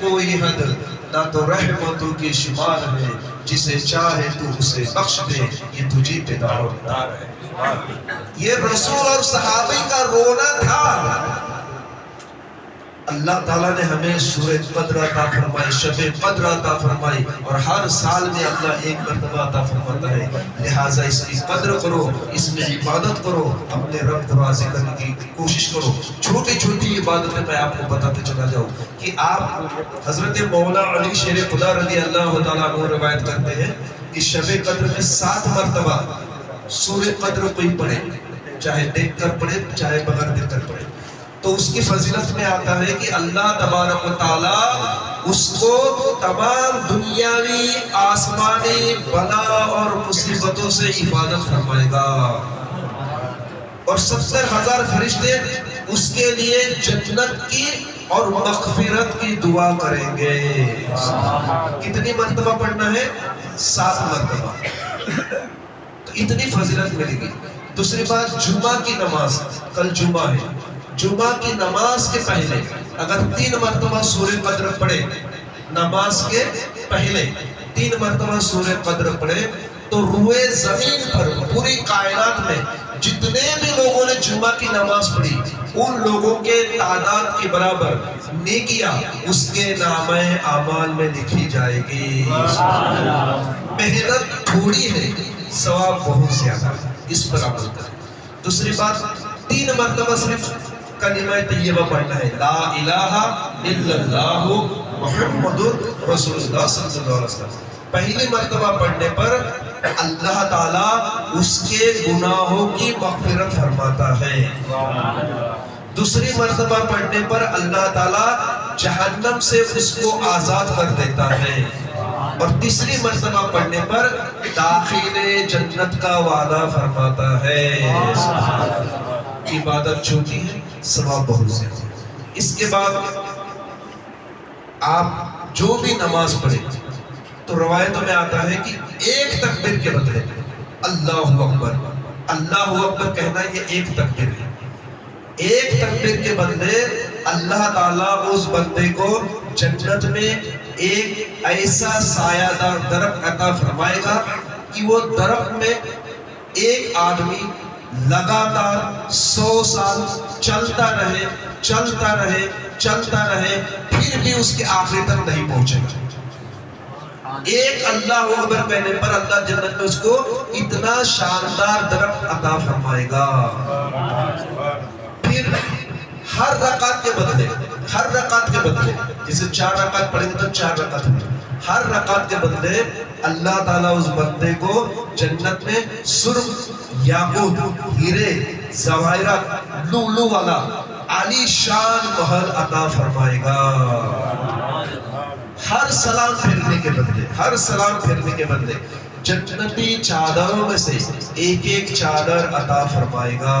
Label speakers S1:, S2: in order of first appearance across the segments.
S1: کوئی حد نہ تو رحمتوں کی شمار ہے، جسے چاہے تو اسے بخش دے، یہ تجھی پہ دار و مدار ہے۔ یہ رسول اور صحابی کا رونا تھا۔ اللہ تعالیٰ نے ہمیں سورہ قدر عطا فرمائی، شب قدر عطا فرمائی، اور ہر سال میں اللہ ایک مرتبہ عطا فرماتا ہے، لہٰذا اس کی قدر کرو، اس میں عبادت کرو، اپنے رب کو راضی کرنے کی کوشش کرو۔ چھوٹی چھوٹی عبادتیں میں آپ کو بتاتے چلا جاؤں کہ آپ حضرت مولا علی شیر خدا رضی اللہ تعالیٰ عنہ روایت کرتے ہیں کہ شب قدر میں 7 مرتبہ سورہ قدر کوئی پڑھے، چاہے دیکھ کر پڑھے چاہے بغیر دیکھ کر پڑھے، تو اس کی فضیلت میں آتا ہے کہ اللہ تبارک و تعالی اس کو تمام دنیاوی آسمانی بلا اور مصیبتوں سے حفاظت فرمائے گا، اور 70,000 فرشتے اس کے لیے جنت کی اور مغفرت کی دعا کریں گے۔ کتنی مرتبہ پڑھنا ہے؟ 7 مرتبہ، تو اتنی فضیلت ملے گی۔ دوسری بات، جمعہ کی نماز، کل جمعہ ہے، جمعہ کی نماز کے پہلے اگر 3 مرتبہ سورہ قدر پڑھے، نماز کے پہلے 3 مرتبہ سورہ قدر پڑھے، تو روئے زمین پر پوری کائنات میں جتنے بھی لوگوں نے جمعہ کی نماز پڑھی، ان لوگوں کے تعداد کے برابر نیکیاں اس کے نامہ اعمال میں لکھی جائے گی۔ محنت تھوڑی ہے، ثواب بہت زیادہ ہے، اس پر عمل کریں۔ دوسری بات، 3 مرتبہ صرف کلمہ طیبہ پڑھنا ہے، لا الہ الا اللہ محمد رسول اللہ صلی اللہ علیہ وسلم۔ پہلی مرتبہ پڑھنے پر اللہ تعالیٰ اس کے گناہوں کی مغفرت فرماتا ہے، دوسری مرتبہ پڑھنے پر اللہ تعالیٰ جہنم سے اس کو آزاد کر دیتا ہے، اور تیسری مرتبہ پڑھنے پر داخل جنت کا وعدہ فرماتا ہے۔ عبادت چھوٹی ہے، ثواب بہت زیادہ۔ اس کے بعد آپ جو بھی نماز پڑھیں تو روایتوں میں آتا ہے کہ ایک تکبیر کے بدلے اللہ اکبر، اللہ اکبر کہنا یہ ایک تکبیر ہے، ایک تکبیر کے بدلے اللہ تعالیٰ اس بندے کو جنت میں ایک ایسا سایہ دار درخت عطا فرمائے گا کہ وہ درخت میں ایک آدمی لگاتار 100 سال چلتا رہے چلتا رہے چلتا رہے، پھر بھی اس کے آخری تک نہیں پہنچے گا۔ ایک اللہ اکبر کہنے پر اللہ جنت میں اس کو اتنا شاندار درخت عطا فرمائے گا۔ پھر ہر رکعت کے بدلے جسے 4 رکعت پڑھیں گے تو 4 رکعت ہوگی، ہر رکعت کے بدلے اللہ تعالیٰ اس بندے کو جنت میں سرخ یاقوت، ہیرے، زواہرات، لولو والا عالی شان محل عطا فرمائے گا۔ ہر سلام پھیرنے کے بدلے جنتی چادروں میں سے ایک ایک چادر عطا فرمائے گا۔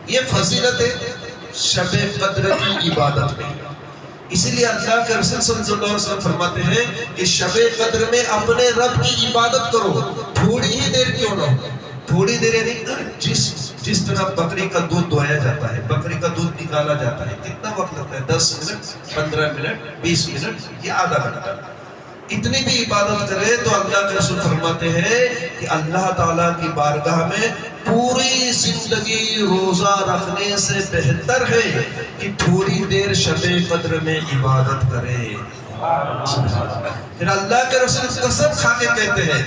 S1: یہ فضیلت ہے شب قدر کی عبادت میں۔ اسی لیے اللہ کے رسول صلی اللہ علیہ وسلم فرماتے ہیں کہ شب قدر میں اپنے رب کی عبادت کرو، تھوڑی ہی دیر کیوں نہ ہو، تھوڑی دیر یعنی جس طرح بکری کا دودھ دہایا جاتا ہے، بکری کا دودھ نکالا جاتا ہے، کتنا وقت لگتا ہے؟ 10 منٹ، 15 منٹ، 20 منٹ یا آدھا گھنٹہ، اتنی بھی عبادت کرے تو اللہ کے رسول فرماتے ہیں کہ اللہ تعالیٰ کی بارگاہ میں پوری زندگی روزہ رکھنے سے بہتر ہے کہ تھوڑی دیر شب قدر میں عبادت کرے۔ پھر اللہ کے رسول قسم کھا کے کہتے ہیں،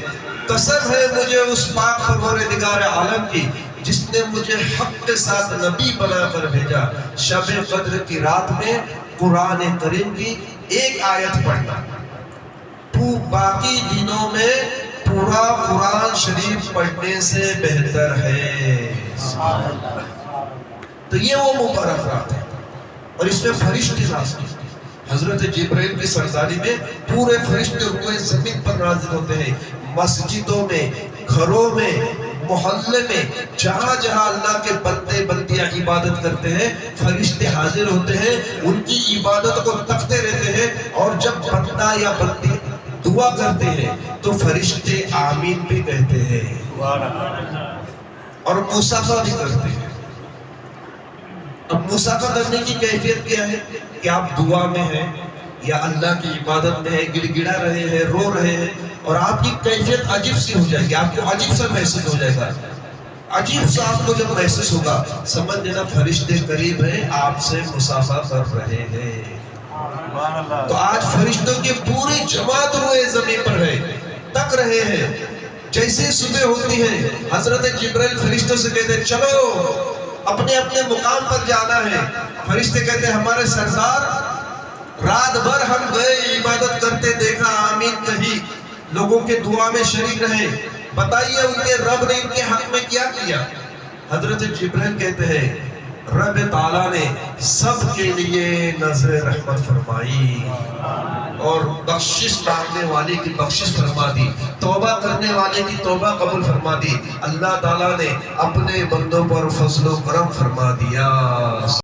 S1: قسم ہے مجھے اس پاک پروردگار عالم کی جس نے مجھے حق کے ساتھ نبی بنا کر بھیجا، شب قدر کی رات میں قرآن کریم کی ایک آیت پڑھنا باقی دنوں میں پورا قرآن شریف پڑھنے سے بہتر ہے۔ تو یہ وہ مبارک رات ہے، اور اس میں فرشتے نازل ہوتے ہیں۔ حضرت جبرائیل کی سرداری میں پورے فرشتے روئے زمین پر نازل ہوتے ہیں، مسجدوں میں، گھروں میں، محلے میں، جہاں جہاں اللہ کے بندے بندیاں عبادت کرتے ہیں فرشتے حاضر ہوتے ہیں، ان کی عبادت کو تکتے رہتے ہیں، اور جب بندہ یا بندی دعا کرتے ہیں تو فرشتے آمین بھی کہتے ہیں اور مصافحہ بھی کرتے ہیں۔ اب مسافہ کرنے کی کیفیت کیا ہے کہ آپ دعا میں ہیں یا اللہ کی عبادت میں ہے، گڑ گڑا رہے ہیں، رو رہے ہیں، اور آپ کی کیفیت عجیب سی ہو جائے گی، آپ کو عجیب سا محسوس ہو جائے گا. عجیب سا آپ کو جب محسوس ہوگا، سمجھ لینا فرشتے قریب ہیں، آپ سے مسافہ کر رہے ہیں. تو آج فرشتوں کی پوری جماعت روئے زمین پر ہے، تک رہے ہیں. جیسے صبح ہوتی ہے حضرت جبرائیل فرشتوں سے کہتے ہیں چلو اپنے اپنے مقام پر جانا ہے. فرشتے کہتے ہیں ہمارے سردار رات بھر ہم گئے عبادت کرتے دیکھا، آمین کہی، لوگوں کے دعا میں شریک رہے، بتائیے ان کے رب نے ان کے حق میں کیا کیا؟ حضرت جبرائیل کہتے ہیں رب تعالیٰ نے سب کے لیے نظر رحمت فرمائی اور بخشش مانگنے والے کی بخشش فرما دی، توبہ کرنے والے کی توبہ قبول فرما دی. اللہ تعالیٰ نے اپنے بندوں پر فضل و کرم فرما دیا.